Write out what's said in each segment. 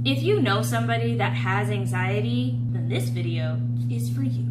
If you know somebody that has anxiety, then this video is for you.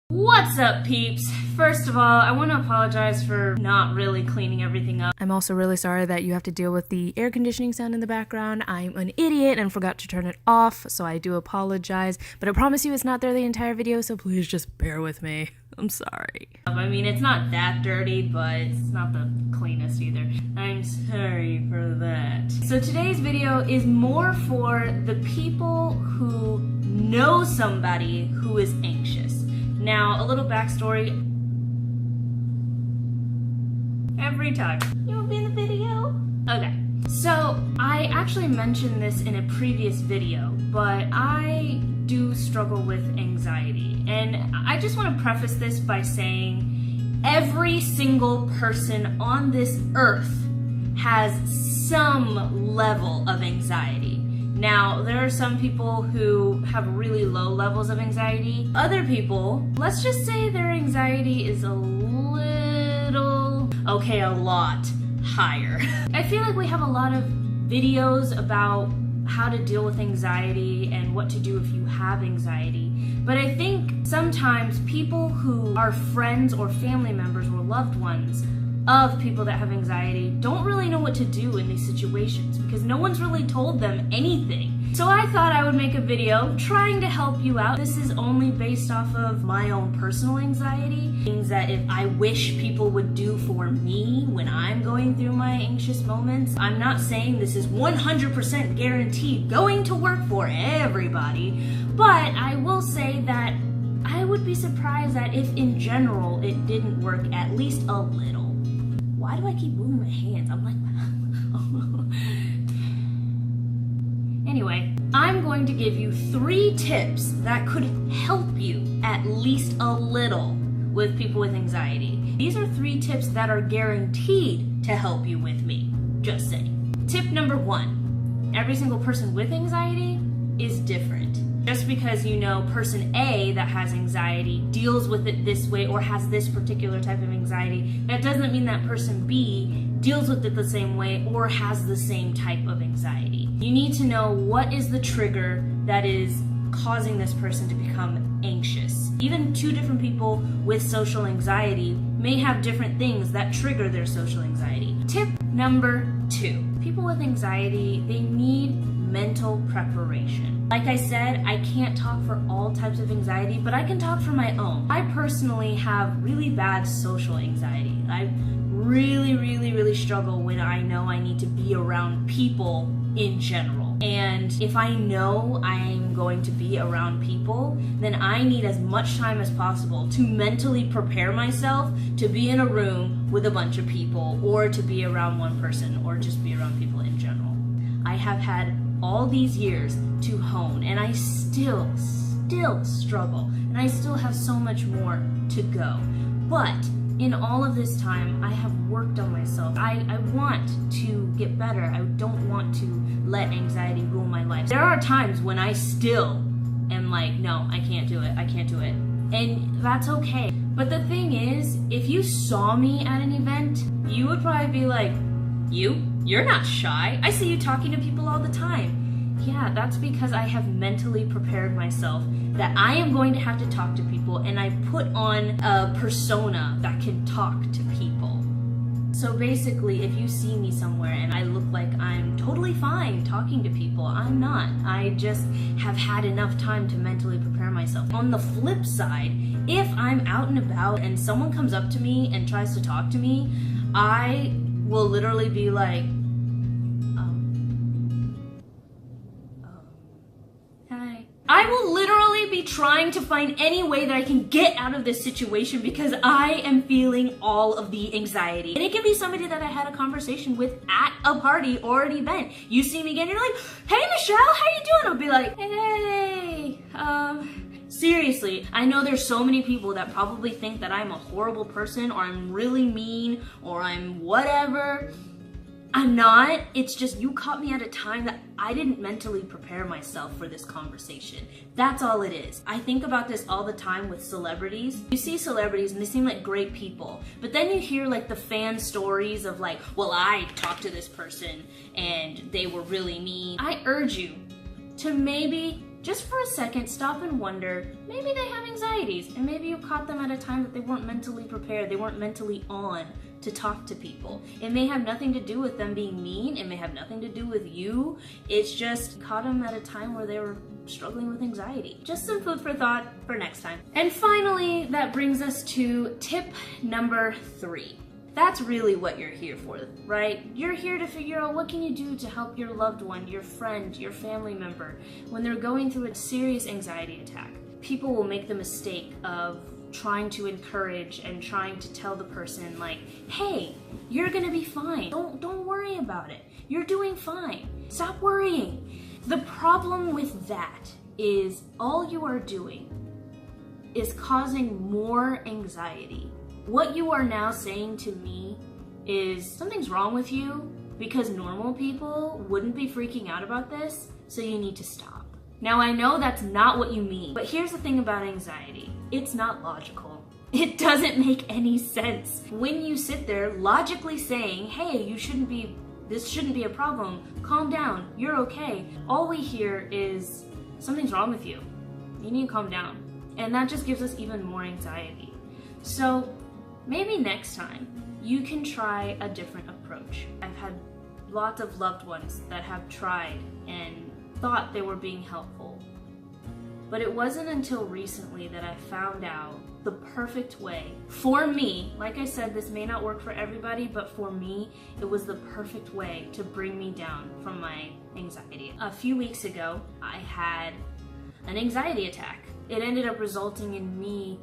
What's up, peeps? First of all, I want to apologize for not really cleaning everything up. I'm also really sorry that you have to deal with the air conditioning sound in the background. I'm an idiot and forgot to turn it off, so I do apologize. But I promise you it's not there the entire video, so please just bear with me. I'm sorry. I mean, it's not that dirty, but it's not the cleanest either. I'm sorry for that. So today's video is more for the people who know somebody who is anxious. Now, a little backstory. Every time. You won't be in the video? Okay. So, I actually mentioned this in a previous video, but I do struggle with anxiety. And I just want to preface this by saying every single person on this earth has some level of anxiety. Now, there are some people who have really low levels of anxiety. Other people, let's just say their anxiety is a lot higher. I feel like we have a lot of videos about how to deal with anxiety and what to do if you have anxiety. But I think sometimes people who are friends or family members or loved ones of people that have anxiety don't really know what to do in these situations because no one's really told them anything. So I thought I would make a video trying to help you out. This is only based off of my own personal anxiety, things that if I wish people would do for me when I'm going through my anxious moments. I'm not saying this is 100% guaranteed going to work for everybody, but I will say that I would be surprised that if in general it didn't work at least a little. Why do I keep moving my hands? I'm like, Anyway, I'm going to give you 3 tips that could help you at least a little with people with anxiety. These are 3 tips that are guaranteed to help you with me. Just saying. Tip number 1. Every single person with anxiety is different. Just because you know person A that has anxiety deals with it this way or has this particular type of anxiety, that doesn't mean that person B deals with it the same way or has the same type of anxiety. You need to know what is the trigger that is causing this person to become anxious. Even 2 different people with social anxiety may have different things that trigger their social anxiety. Tip number 2. People with anxiety, they need mental preparation. Like I said, I can't talk for all types of anxiety, but I can talk for my own. I personally have really bad social anxiety. I really struggle when I know I need to be around people in general. And if I know I'm going to be around people, then I need as much time as possible to mentally prepare myself to be in a room with a bunch of people or to be around one person or just be around people in general. I have had all these years to hone and I still struggle and I still have so much more to go. But in all of this time, I have worked on myself. I want to get better. I don't want to let anxiety rule my life. There are times when I still am like, no, I can't do it. I can't do it. And that's okay. But the thing is, if you saw me at an event, you would probably be like, you're not shy. I see you talking to people all the time. Yeah, that's because I have mentally prepared myself that I am going to have to talk to people and I put on a persona that can talk to people. So basically, if you see me somewhere and I look like I'm totally fine talking to people, I'm not. I just have had enough time to mentally prepare myself. On the flip side, if I'm out and about and someone comes up to me and tries to talk to me, I will literally be like, hi. I will literally be trying to find any way that I can get out of this situation because I am feeling all of the anxiety. And it can be somebody that I had a conversation with at a party or an event. You see me again, you're like, hey Michelle, how you doing? I'll be like, hey, seriously, I know there's so many people that probably think that I'm a horrible person or I'm really mean or I'm whatever. I'm not. It's just you caught me at a time that I didn't mentally prepare myself for this conversation. That's all it is. I think about this all the time with celebrities. You see celebrities and they seem like great people, but then you hear like the fan stories of like, well, I talked to this person and they were really mean. I urge you to maybe just for a second stop and wonder, maybe they have anxieties and maybe you caught them at a time that they weren't mentally prepared, they weren't mentally on to talk to people. It may have nothing to do with them being mean, it may have nothing to do with you, it's just caught them at a time where they were struggling with anxiety. Just some food for thought for next time. And finally, that brings us to tip number 3. That's really what you're here for, right? You're here to figure out what can you do to help your loved one, your friend, your family member when they're going through a serious anxiety attack. People will make the mistake of trying to encourage and trying to tell the person like, hey, you're gonna be fine. Don't worry about it. You're doing fine. Stop worrying. The problem with that is all you are doing is causing more anxiety. What you are now saying to me is something's wrong with you because normal people wouldn't be freaking out about this, so you need to stop. Now I know that's not what you mean, but here's the thing about anxiety. It's not logical. It doesn't make any sense. When you sit there logically saying, hey, this shouldn't be a problem, calm down, you're okay, all we hear is something's wrong with you. You need to calm down. And that just gives us even more anxiety. So maybe next time you can try a different approach. I've had lots of loved ones that have tried and thought they were being helpful. But it wasn't until recently that I found out the perfect way for me. Like I said, this may not work for everybody, but for me, it was the perfect way to bring me down from my anxiety. A few weeks ago, I had an anxiety attack. It ended up resulting in me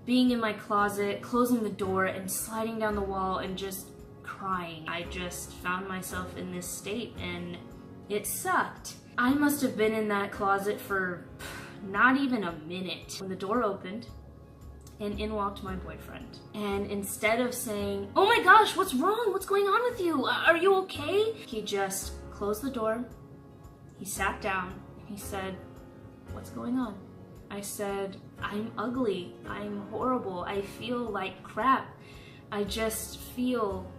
being in my closet, closing the door, and sliding down the wall and just crying. I just found myself in this state and it sucked. I must have been in that closet for not even a minute when the door opened and in walked my boyfriend. And instead of saying, oh my gosh, what's wrong? What's going on with you? Are you okay? He just closed the door. He sat down and he said, what's going on? I said, I'm ugly. I'm horrible. I feel like crap. I just feel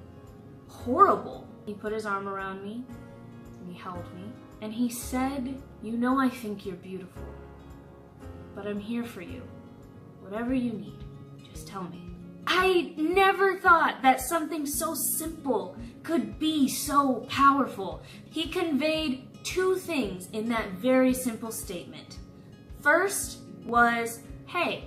horrible. He put his arm around me and he held me and he said, you know I think you're beautiful, but I'm here for you. Whatever you need, just tell me. I never thought that something so simple could be so powerful. He conveyed 2 things in that very simple statement. First was, hey,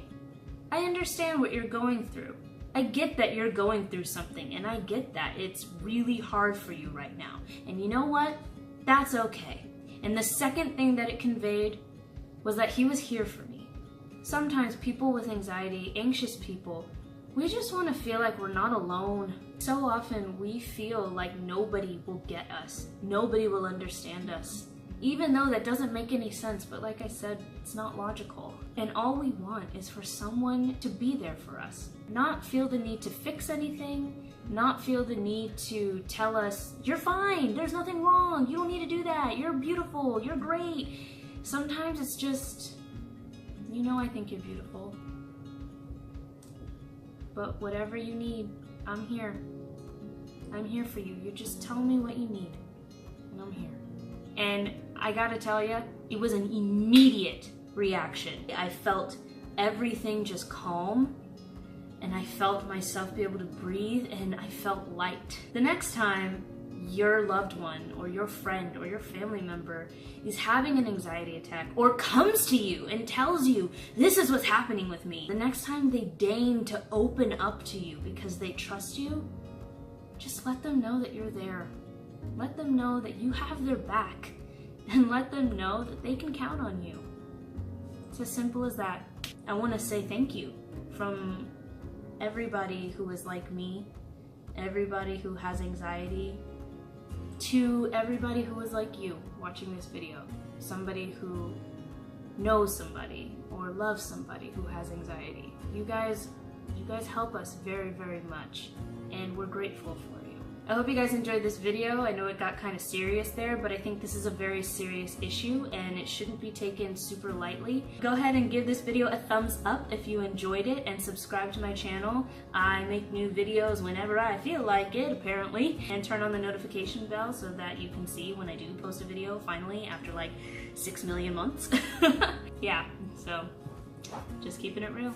I understand what you're going through. I get that you're going through something, and I get that it's really hard for you right now. And you know what? That's okay. And the second thing that it conveyed was that he was here for me. Sometimes people with anxiety, anxious people, we just want to feel like we're not alone. So often we feel like nobody will get us. Nobody will understand us. Even though that doesn't make any sense, but like I said, it's not logical. And all we want is for someone to be there for us. Not feel the need to fix anything, not feel the need to tell us, you're fine, there's nothing wrong, you don't need to do that, you're beautiful, you're great. Sometimes it's just, you know I think you're beautiful. But whatever you need, I'm here. I'm here for you. You just tell me what you need, and I'm here. And I gotta tell you, it was an immediate reaction. I felt everything just calm, and I felt myself be able to breathe, and I felt light. The next time your loved one or your friend or your family member is having an anxiety attack or comes to you and tells you, this is what's happening with me, the next time they deign to open up to you because they trust you, just let them know that you're there. Let them know that you have their back, and let them know that they can count on you. It's as simple as that. I want to say thank you from everybody who is like me, everybody who has anxiety, to everybody who is like you watching this video. Somebody who knows somebody or loves somebody who has anxiety. You guys help us very, very much, and we're grateful for you. I hope you guys enjoyed this video. I know it got kind of serious there, but I think this is a very serious issue and it shouldn't be taken super lightly. Go ahead and give this video a thumbs up if you enjoyed it and subscribe to my channel. I make new videos whenever I feel like it, apparently, and turn on the notification bell so that you can see when I do post a video finally after like 6 million months. Yeah, so just keeping it real.